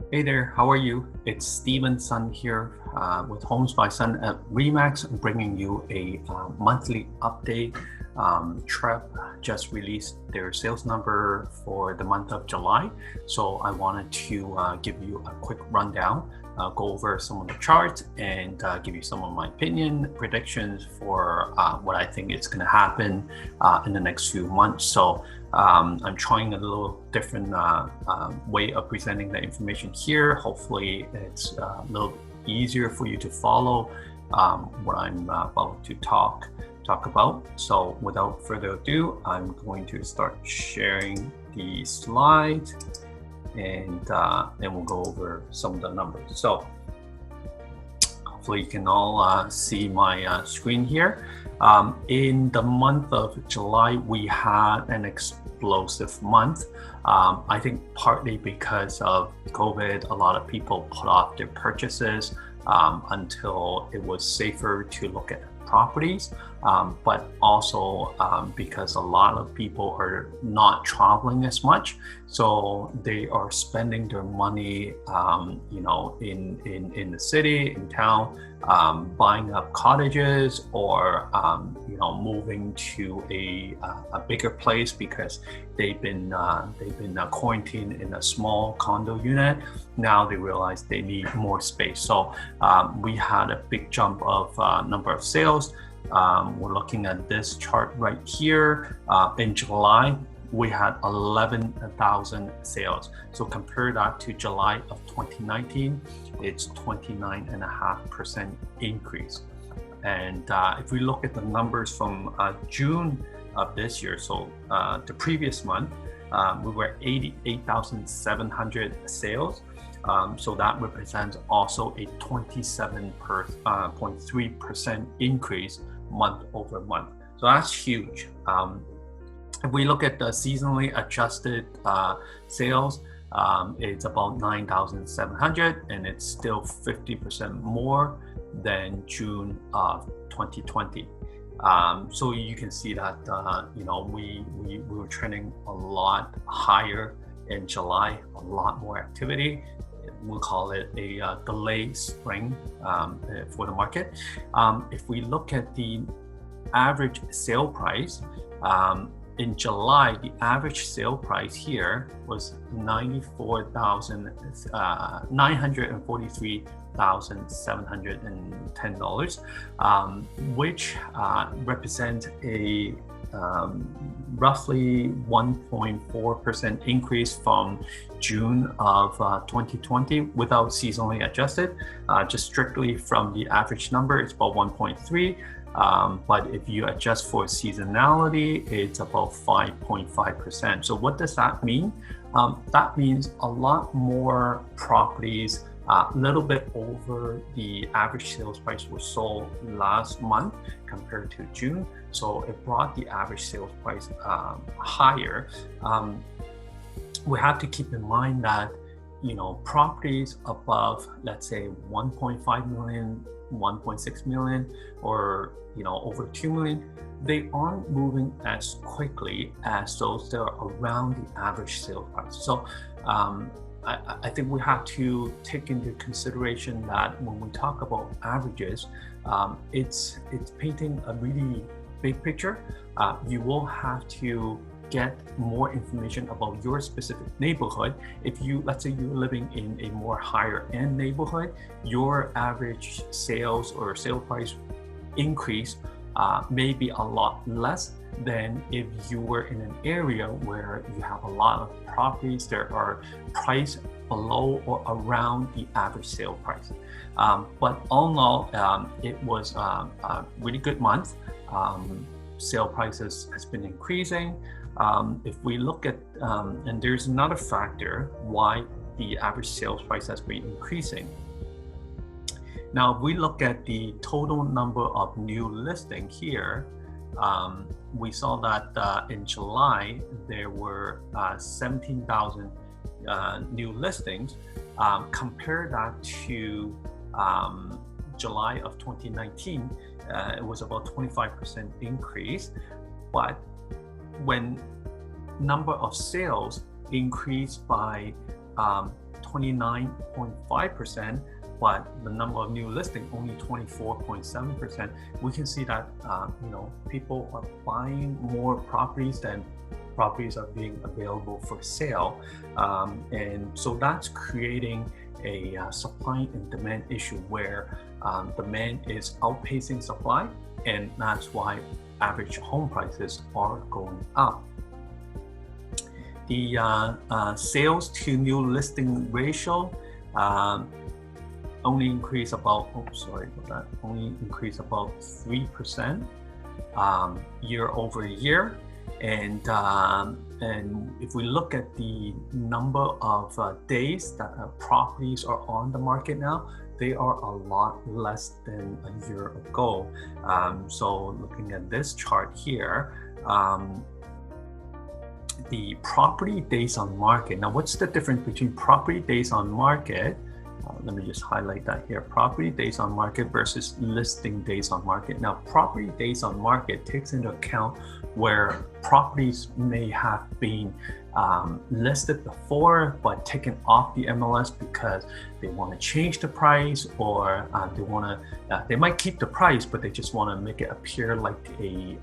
Hey there, how are you? It's Steven Sun here with Homes by Sun at Remax, bringing you a monthly update. Trep just released their sales number for the month of July, so I wanted to give you a quick rundown, go over some of the charts, and give you some of my opinion, predictions for what I think is going to happen in the next few months. So I'm trying a little different way of presenting the information here. Hopefully it's a little easier for you to follow what I'm about to talk about. So without further ado, I'm going to start sharing the slides, and then we'll go over some of the numbers. So hopefully you can all see my screen here. In the month of July, we had an explosive month. I think partly because of COVID, a lot of people put off their purchases until it was safer to look at properties, but also because a lot of people are not traveling as much, so they are spending their money, in the city, in town, buying up cottages, or moving to a bigger place because they've been quarantined in a small condo unit. Now they realize they need more space. So we had a big jump of number of sales. We're looking at this chart right here. In July, we had 11,000 sales. So compare that to July of 2019, it's 29.5% increase. And if we look at the numbers from June of this year, so the previous month, we were 88,700 sales. So that represents also a 27.3% increase month over month. So that's huge. If we look at the seasonally adjusted sales, it's about 9,700, and it's still 50% more than June of 2020. So you can see that we were trending a lot higher in July, a lot more activity. We'll call it a delayed spring for the market. If we look at the average sale price, in July, the average sale price here was $943,710, which represents a roughly 1.4% increase from June of 2020 without seasonally adjusted. Just strictly from the average number, it's about 1.3. But if you adjust for seasonality, it's about 5.5%. So what does that mean? That means a lot more properties, a little bit over the average sales price was sold last month compared to June. So it brought the average sales price higher. We have to keep in mind that, properties above, let's say 1.5 million, 1.6 million, or over 2 million, they aren't moving as quickly as those that are around the average sales price. So I think we have to take into consideration that when we talk about averages, it's painting a really big picture. You will have to get more information about your specific neighborhood. If let's say you're living in a more higher end neighborhood, your average sales or sale price increase may be a lot less than if you were in an area where you have a lot of properties that are priced below or around the average sale price. But all in all, it was a really good month. Sale prices has been increasing. If we look at, and there's another factor why the average sales price has been increasing. Now, if we look at the total number of new listings here, we saw that in July, there were 17,000 new listings. Compare that to July of 2019, it was about 25% increase. But when number of sales increased by 29.5%, but the number of new listings only 24.7%. We can see that people are buying more properties than properties are being available for sale, and so that's creating a supply and demand issue where demand is outpacing supply, and that's why average home prices are going up. The sales to new listing ratio only increased about, only increased about 3% year over year. And if we look at the number of days that properties are on the market now, they are a lot less than a year ago. So looking at this chart here, the property days on market. Now, what's the difference between property days on market? Let me just highlight that here. Property days on market versus listing days on market. Now, property days on market takes into account where properties may have been listed before but taken off the MLS because they want to change the price, or they might keep the price but they just want to make it appear like a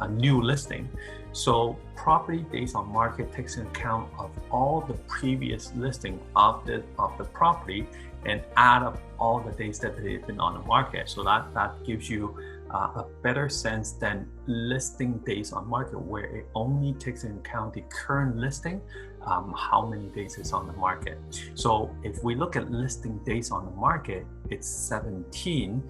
new listing. So property days on market takes into account of all the previous listing of the property and add up all the days that they've been on the market. So that gives you a better sense than listing days on market, where it only takes into account the current listing, how many days is on the market. So if we look at listing days on the market, it's 17.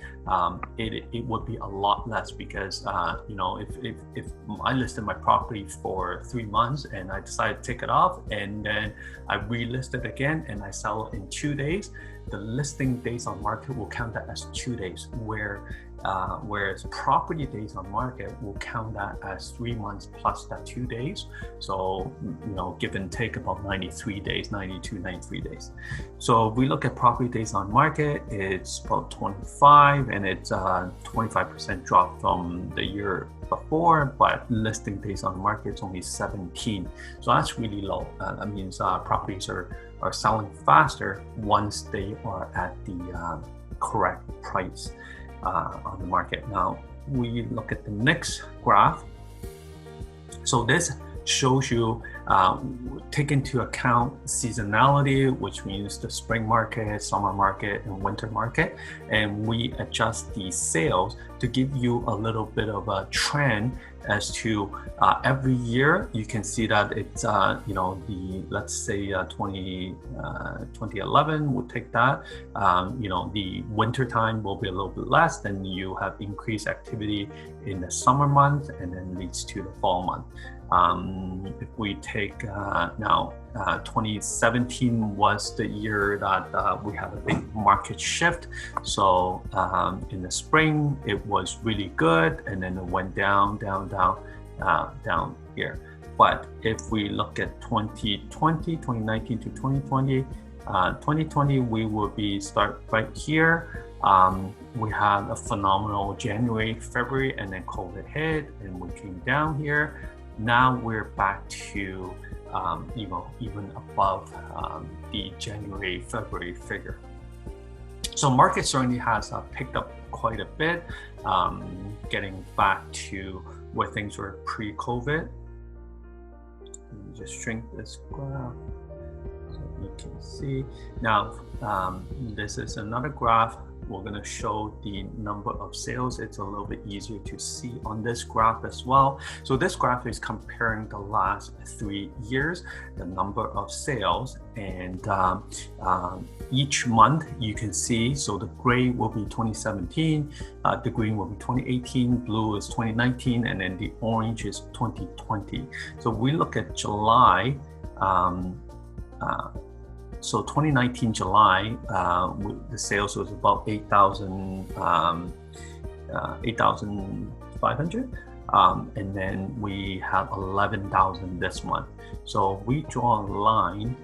It would be a lot less because if I listed my property for 3 months and I decide to take it off and then I relist it again and I sell it in 2 days, the listing days on market will count that as 2 days, whereas property days on market will count that as 3 months plus that 2 days. So, give and take about 93 days, 92, 93 days. So if we look at property days on market, it's about 25, and it's 25% drop from the year before, but listing days on market is only 17. So that's really low. That means properties are selling faster once they are at the correct price on the market. Now we look at the next graph. So this shows you take into account seasonality, which means the spring market, summer market, and winter market, and we adjust the sales to give you a little bit of a trend as to every year. You can see that it's let's say 2011, we'll take that. The winter time will be a little bit less, then you have increased activity in the summer month, and then leads to the fall month. If we take now 2017 was the year that we had a big market shift. So in the spring it was really good, and then it went down here. But if we look at 2019 to 2020, we will be start right here. We had a phenomenal January, February, and then COVID hit and we came down here. Now we're back to even above the January, February figure. So market certainly has picked up quite a bit, getting back to where things were pre-COVID. Let me just shrink this graph so you can see. Now, this is another graph. We're going to show the number of sales. It's a little bit easier to see on this graph as well. So this graph is comparing the last 3 years, the number of sales, and each month you can see. So the gray will be 2017, the green will be 2018, blue is 2019, and then the orange is 2020. So we look at July. So 2019 July, the sales was about 8,500, and then we have 11,000 this month. So we draw a line,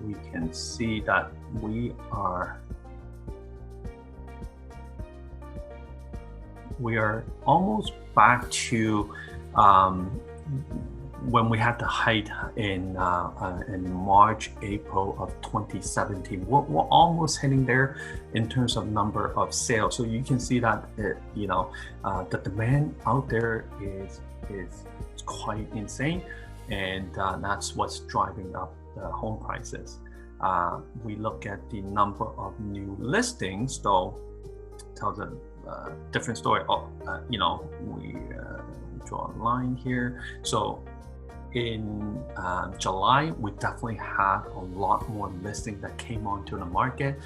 we can see that we are almost back to when we had the height in March, April of 2017, we're almost hitting there in terms of number of sales. So you can see that the demand out there is quite insane, and that's what's driving up the home prices. We look at the number of new listings, though, tells a different story. We draw a line here. So in July, we definitely had a lot more listings that came onto the market,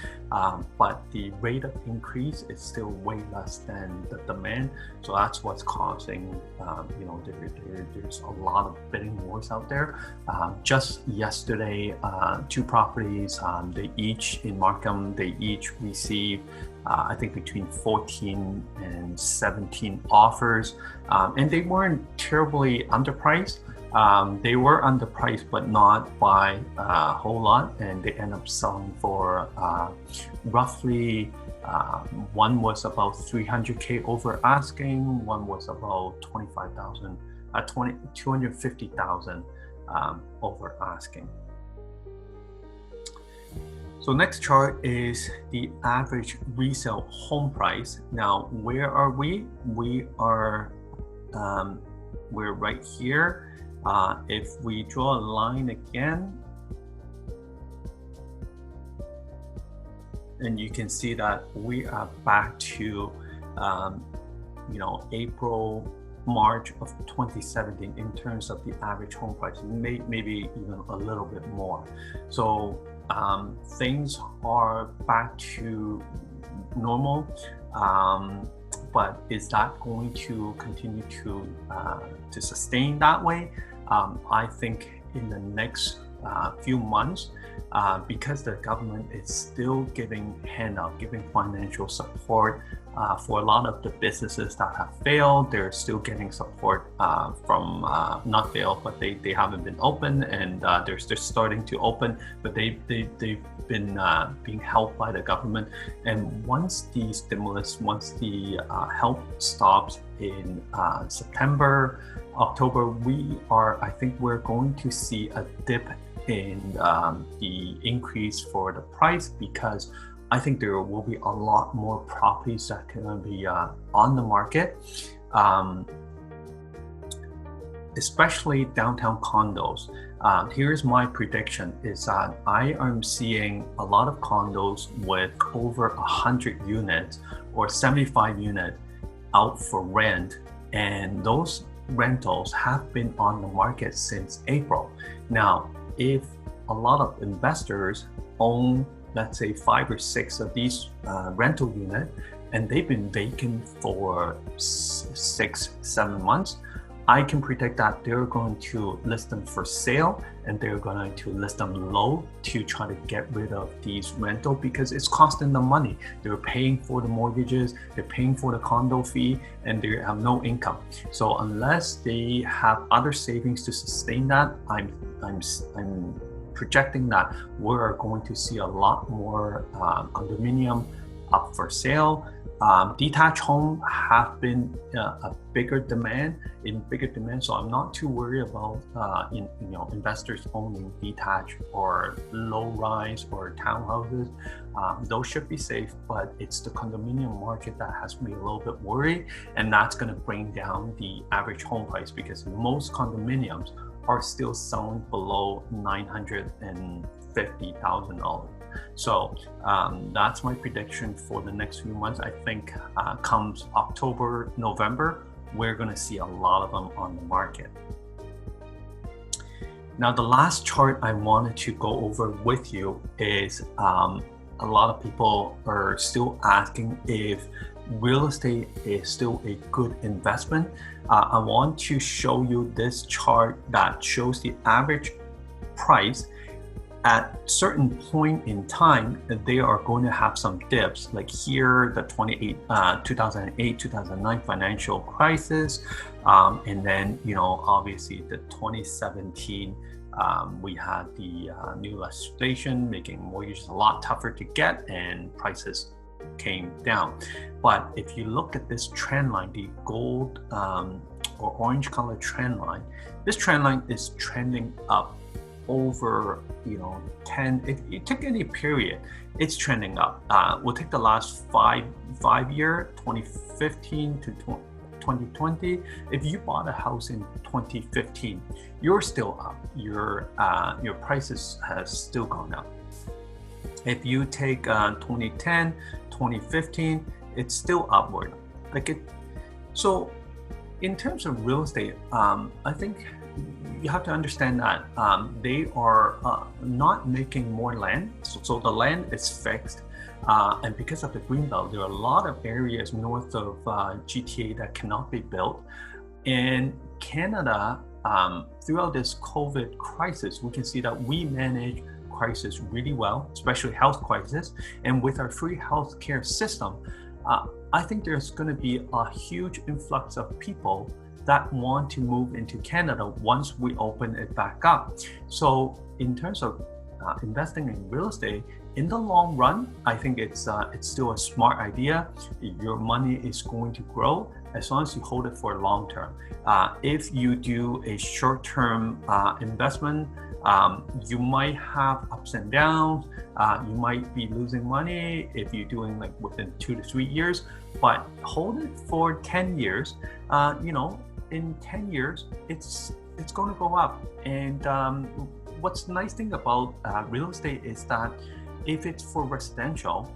but the rate of increase is still way less than the demand. So that's what's causing, there's a lot of bidding wars out there. Just yesterday, 2 properties, they each in Markham, they each received I think between 14 and 17 offers, and they weren't terribly underpriced. They were underpriced, but not by a whole lot, and they end up selling for roughly, one was about 300K over asking, one was about 250,000 over asking. So next chart is the average resale home price. Now, where are we? We are, we're right here. If we draw a line again, and you can see that we are back to, April, March of 2017 in terms of the average home price, maybe even a little bit more. So things are back to normal, but is that going to continue to sustain that way? I think in the next few months, because the government is still giving handout, giving financial support for a lot of the businesses that have failed. They're still getting support from, not failed, but they haven't been open, and they're starting to open, but they've been being helped by the government. And once the stimulus, once the help stops in September, October, I think we're going to see a dip in the increase for the price, because I think there will be a lot more properties that can be on the market, especially downtown condos. Here's my prediction, is that I am seeing a lot of condos with over 100 units or 75 units out for rent, and those rentals have been on the market since April. Now, if a lot of investors own, let's say 5 or 6 of these rental units, and they've been vacant for 6-7 months, I can predict that they're going to list them for sale, and they're going to list them low to try to get rid of these rental, because it's costing them money. They're paying for the mortgages, they're paying for the condo fee, and they have no income. So unless they have other savings to sustain that, I'm projecting that we're going to see a lot more condominium up for sale. Detached home have been a bigger demand, so I'm not too worried about investors owning detached or low-rise or townhouses. Those should be safe, but it's the condominium market that has me a little bit worried, and that's going to bring down the average home price, because most condominiums are still selling below $950,000. So that's my prediction for the next few months. I think comes October, November, we're going to see a lot of them on the market. Now, the last chart I wanted to go over with you is a lot of people are still asking if real estate is still a good investment. I want to show you this chart that shows the average price at certain point in time. They are going to have some dips, like here, the 2008-2009 financial crisis, and then obviously the 2017 we had the new legislation making mortgages a lot tougher to get, and prices came down. But if you look at this trend line, the gold or orange color trend line, this trend line is trending up over 10. If you take any period, it's trending up. We'll take the last five year, 2015 to 2020. If you bought a house in 2015, you're still up. Your prices has still gone up. If you take 2010, 2015, it's still upward. So in terms of real estate, I think you have to understand that they are not making more land. So the land is fixed. And because of the greenbelt, there are a lot of areas north of GTA that cannot be built. In Canada, throughout this COVID crisis, we can see that we manage crisis really well, especially health crisis. And with our free healthcare system, I think there's going to be a huge influx of people that want to move into Canada once we open it back up. So in terms of investing in real estate, in the long run, I think it's still a smart idea. Your money is going to grow as long as you hold it for long term. If you do a short-term investment, you might have ups and downs. You might be losing money if you're doing like within 2 to 3 years, but hold it for 10 years. In 10 years, it's going to go up. And what's the nice thing about real estate is that if it's for residential,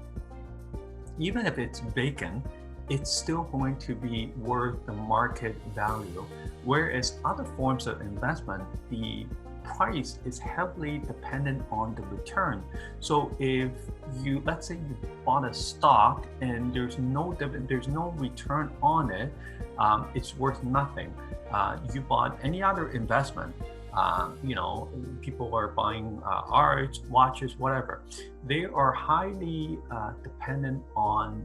even if it's vacant, it's still going to be worth the market value. Whereas other forms of investment, the price is heavily dependent on the return. So if you, let's say you bought a stock and there's no return on it, it's worth nothing. You bought any other investment, people are buying art, watches, whatever. They are highly dependent on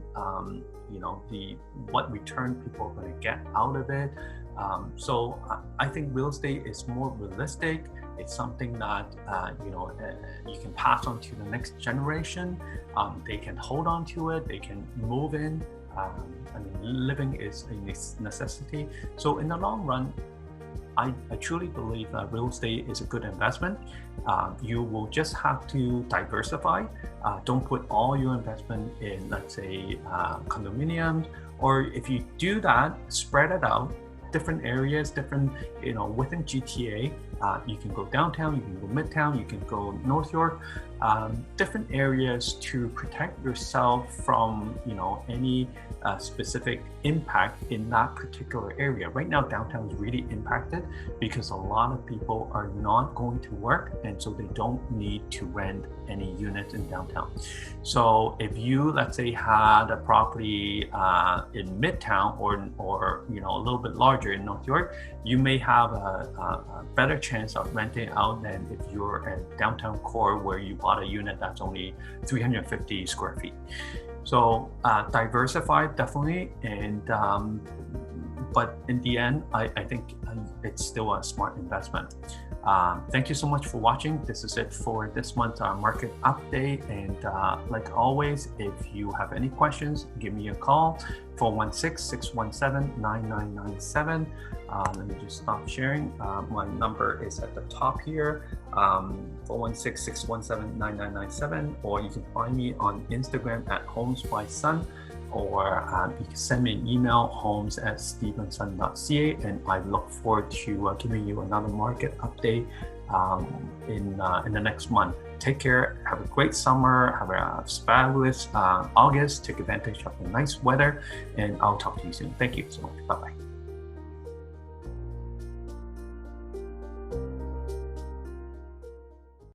what return people are going to get out of it. So I think real estate is more realistic. It's something that you can pass on to the next generation. They can hold on to it. They can move in. Living is a necessity. So in the long run, I truly believe that real estate is a good investment. You will just have to diversify. Don't put all your investment in, let's say, condominiums, or if you do that, spread it out. Different areas, different, within GTA, you can go downtown, you can go midtown, you can go North York, different areas to protect yourself from, any specific impact in that particular area. Right now, downtown is really impacted because a lot of people are not going to work, and so they don't need to rent any units in downtown. So if you, let's say, had a property in Midtown or a little bit larger in North York, you may have a better chance of renting out than if you're at downtown core where you bought a unit that's only 350 square feet. So diversify definitely, and but in the end, I think it's still a smart investment. Thank you so much for watching. This is it for this month's market update. And like always, if you have any questions, give me a call, 416-617-9997. Let me just stop sharing. My number is at the top here, 416-617-9997, or you can find me on Instagram at homesbysun, or you can send me an email, homes@stevenson.ca, and I look forward to giving you another market update in the next month. Take care, have a great summer, have a fabulous August, take advantage of the nice weather, and I'll talk to you soon. Thank you so much, bye-bye.